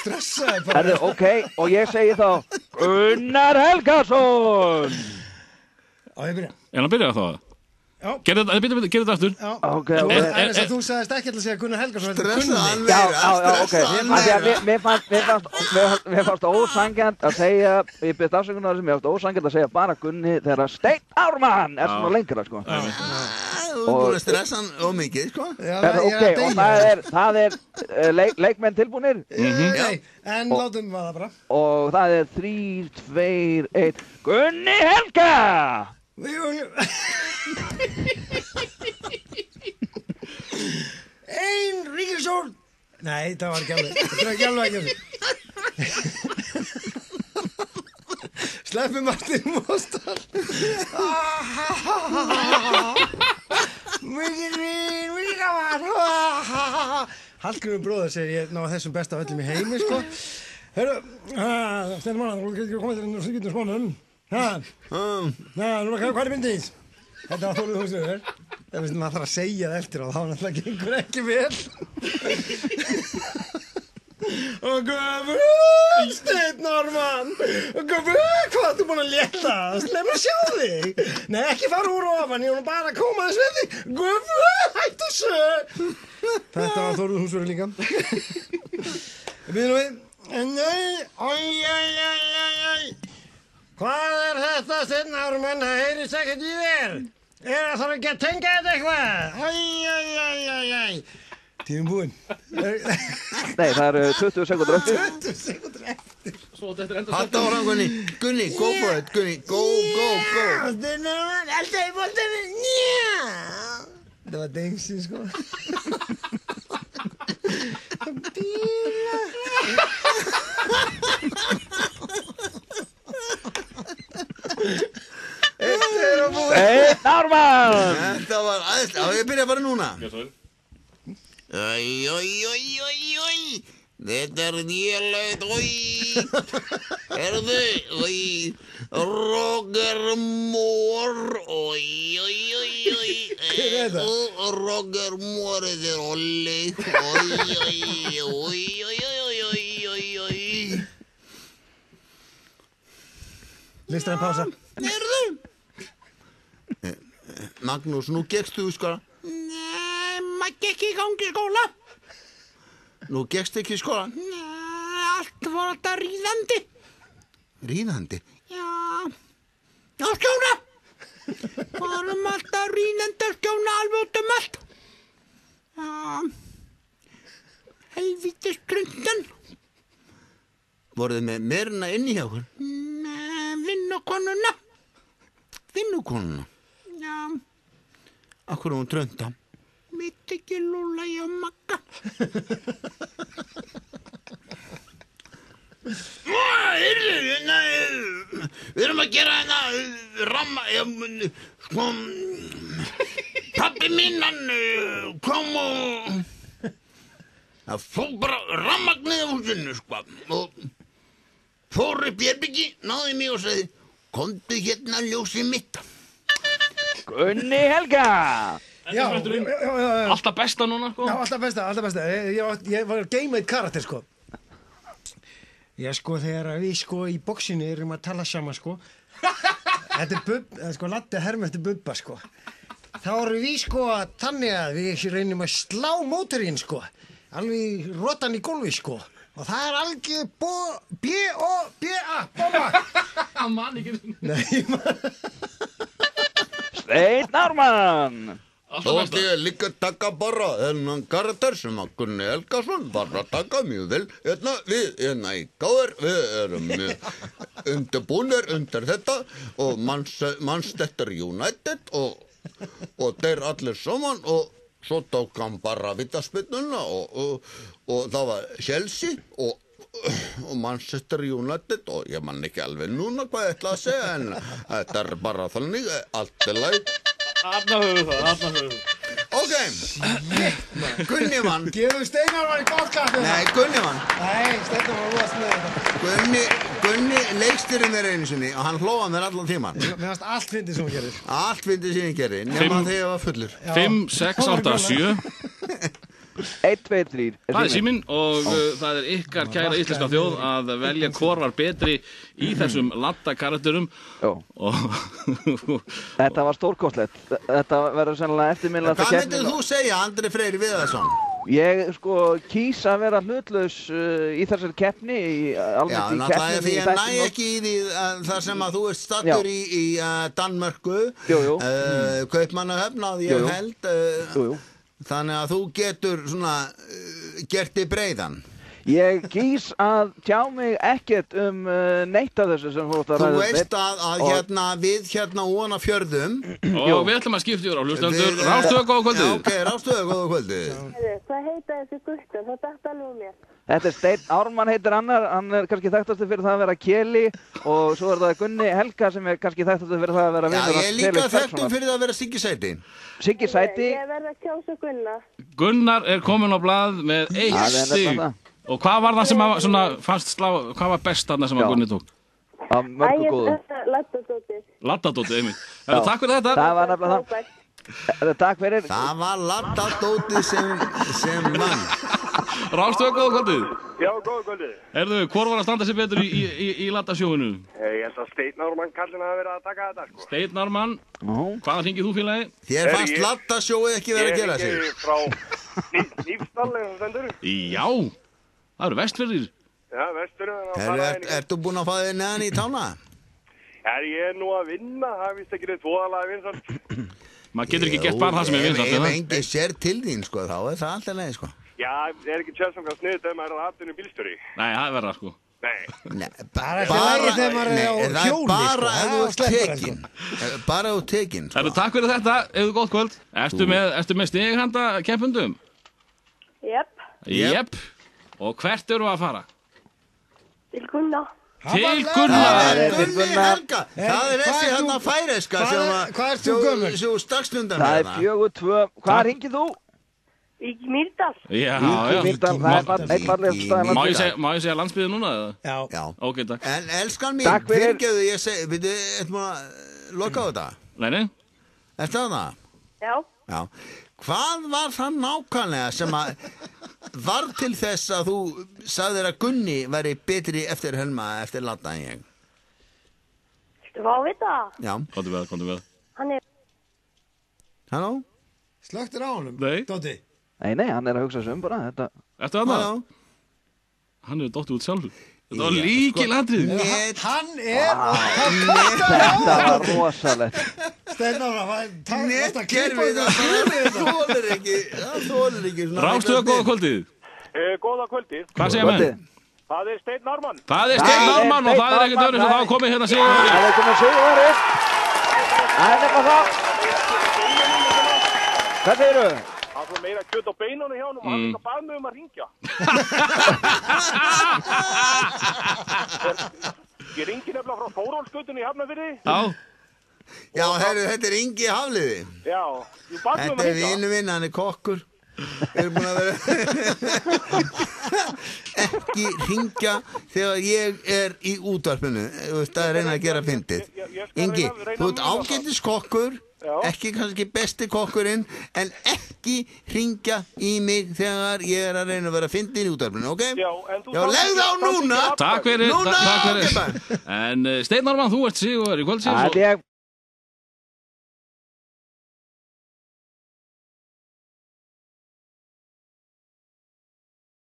Stressaði bara. Herðu, ok, og ég segi þá Gunnar Helgason. Á, ég byrja. Hann byrjaði þá? Já. Gerðu þetta aftur. Já. Ok, Þú sagðist ekki að segja Gunnar Helgason. Stressaðan Já, meira, ok. Mér fannst ósangjant að segja, ég byrst afsökunar sem mér fannst ósangjant að segja bara Gunni þegar Steinn Ármann svona lengra, sko. Þú er búin að stressa hann ómikið, sko. Ok, og það er leikmenn tilbúnir. Nei, en látum við það bara. Og það er 3, 2, 1, Gunni Helga! Ein Ríkisstjórn. Nei, það var ekki alveg. Það var ekki alveg. Sleppi Martin Mostar. Mikið gaman. Hallgrímur bróðir segir ég ná þessum besta öllum í heimi, sko. Hörru, Steinn Ármann, þú getur komið til þennan skýtum spónum. Núna, hvað er myndið? Þetta var Þórður Húsnöður. Ef maður þarf að segja það eftir og þá náttúrulega gengur ekki vel. Og guð, Steinn Ármann, guð, hvað ertu búin að létta? Leif mér sjá þig. Nei, ekki fara úr ofan, ég var bara að koma þess við þig. Guð, hættu þessu. Þetta var Þórður Húsnöður líka. Byrjum við. Nei, oi. Hvað er þetta, Steinn Ármann? Það heyrist ekkert í þér. Það þarf ekki að tengja þetta eitthvað. Æ. Tíminn búinn. Nei, það eru 20 sekúndur eftir. 20 sekúndur eftir. Halda áfram, Gunni, go for it, Gunni, go. Steinn Ármann, alltaf í boltanum. Njá. Það var dengsi, sko. Steinn Ármann! Þetta var aðeinslega, ég byrja bara núna. Oi. Þetta er nýjalegt, oi. Herðu, oi. Roger Moore, oi. Hver er þetta? Roger Moore, þetta er Olli, oi. Listræn pása. Herðu. Magnús, nú gekkst þú í skóla? Nei, maður gekk í gangi í skóla. Nú gekkst ekki í skóla? Nei, allt var alltaf ríðandi. Ríðandi? Já. Á skjóna. Varum alltaf ríðandi að skjóna alveg út allt. Já. Helvítis drundan. Voruð með meirina inni hjá okkur? Nei, vinnukonuna. Já. Akkur hún drönda? Mitt ekki Lúla, ég og Magga. Við erum að gera ramma, sko, pabbi minn, hann kom og það fór bara rammagnið á húsinu, sko, og fór upp í herbyggi, náði mig og sagði, komdu hérna ljósið mitt. Gunni Helga! Já. Alltaf besta núna, sko. Já, alltaf besta. Ég var game-made karakter, sko. Sko, þegar við, sko, í boxinu erum að tala saman, sko. Þetta er sko, Laddi herm eftir Bubba, sko. Þá erum við, sko, þannig að við reynum að slá mótorinn, sko. Alveg rotan í gólfi, sko. Og það er algjör B-O-B-A, bomba. Hann man ekki. Nei, Steinn Ármann! Þótt ég líka taka bara þennan karakter sem að Gunni Helgason bara taka mjög vel. Við í KR, við erum undirbúnir undir þetta og Manchester United og þeir allir saman og svo tók hann bara vítaspyrnuna og það var Chelsea og Manchester United og ég man ekki alveg núna hvað ég ætla að segja en þetta er bara þannig allt er læg. Þarna höfum við. Ok, Gunni vann. gefum Steinn Ármann í gott Nei, Gunni vann. Nei, Steinn Ármann var rosa með þetta. Gunni leikstýrði mér einu sinni og hann hlóða mér allan tíman. Mér fannst allt fyndið sem hún gerir. Allt fyndið sem ég gerði, nema þegar ég var fullur. 5, 6, 8, 7. 1, 2, 3 Það er síminn og það er ykkar kæra íslenska þjóð að velja hvor var betri í þessum latta karakterum. Já. Þetta var stórkostlegt. Þetta verður sennilega eftirminnilegt Hvað myndir þú segja, Andri Freyr Viðarsson? Ég kýs að vera hlutlaus í þessari keppni Já, náttúrulega því ég næ ekki í því þar sem að þú ert stattur í Danmörku, Kaupmannahöfn að ég held, þannig að þú getur svona gert þig breiðan. Ég kýs að tjá mig ekkert neitt af þessu sem þú ætti að ræða. Þú veist að við ofan á fjörðum og við ætlum að skipta yfir á hlustendur. Rástöðu góða kvöldið. Já, ok, Rástöðu góða kvöldið. Hvað heita þessi guttur? Það datt alveg um mér. Þetta er Steinn Ármann heitir annar, hann er kannski þekktastur fyrir það að vera Keli og svo er það Gunni Helga sem er kannski þekktastur fyrir það að vera vinur. Já, ég er líka þekktur fyrir það að vera Siggi Sæti. Siggi Sæti. Ég verð að kjósa Gunnar. Gunnar er kominn á blað með 1 stig. Og hvað var það sem svona fannst hvað var best þarna sem að Gunni tók? Af mörgu góðu. Laddadótið. Laddadótið, einmitt. Takk fyrir þetta. Það var nefnilega það. Takk fyrir. Það var laddadótið sem vann. Rástöðu góða kvöldið. Já, góða kvöldið. Herðu, hvor var að standa sér betur í laddasjóinu? Ég held að Steinn Ármann kallinn hafi verið að taka þetta, sko. Steinn Ármann, hvaða hringið þú félagi? Þér fannst laddasjóið ekki verið að gera sig? Ég hringi frá Nýfstall, eða stendur. Já, það eru Vestfirðir. Já, Vestfirðir. Ertu búinn að fá þig neðan í tána? Ég er nú að vinna, það er vist ekki neitt voðalega vinsalt. Maður getur ekki gert bara það sem er vinsalt. Ef engi sér til þín, sko, þá er það alltaf leið, sko. Já, er ekki tjálsamlega sniðið þegar maður er að atvinna bílstjóri. Nei, það er verða, sko. Nei, bara þegar maður er á hjóli, bara ef þú ert tekinn. Bara ef þú ert tekinn, sko. Takk fyrir þetta, eða gott kvöld. Ertu með stighanda keppundum? Jep. Og hvert eru að fara? Til Gunnar. Til Gunnar. Gunni Helga. Það er þessi hérna færeska Hvað ert þú gömul? Svo stakksnundar Það er 4-2. Hvað ringið þú? Í Mýrdal. Já. Mýrdal, það er eitt fallegast staðinn. Má ég segja landsbyðið núna, eða? Já. Ok, takk. En elskan mín, fyrirgeðu, ég segi, veitu, ætlum að loka á þetta? Nei. Ertu að það? Já. Hvað var það nákvæmlega sem að var til þess að þú sagðir að Gunni væri betri eftir Helma eftir Ladda en ég? Þú fá að vita? Já. Komdu með. Hann er... Halló? Slöktir á honum, Nei. Dóti? Nei, hann er að hugsa sig bara, þetta... Ertu að það? Hann er dottið út sjálfur. Þetta var líkilatrið. Hann er... Þetta var rosalegt. Steinar, Netkerfið, það þolir ekki. Rástöðu góða kvöldið. Góða kvöldið. Hvað segja menn? Það er Steinn Ármann. Það er Steinn Ármann og það er ekkert öðru sem þá komið hérna sigurveri. Það er komið sigurveri. Það er nefnilega það. Hvað segirðu? Það var meira kjöt á beinunum hjá honum, hann líka bað mig að ringja. Ég ringi nefnilega frá Þórólfsgötunni í Hafnarfirði. Já, þetta er Ingi Hafliði. Já, ég bað mig Þetta er vinu minn, hann er kokkur. Við erum búin að vera ekki ringja þegar ég er í útvarpinu. Þú veist, það er reyna að gera fyndið. Ingi, þú ert ágætis kokkur. Ekki kannski besti kokkurinn, en ekki ringja í mig þegar ég er að reyna að vera fyndin í útvarpinu, ok? Já, legð á núna! Takk fyrir. Núna! En Steinn Ármann, þú ert sigurveri kvöldsins.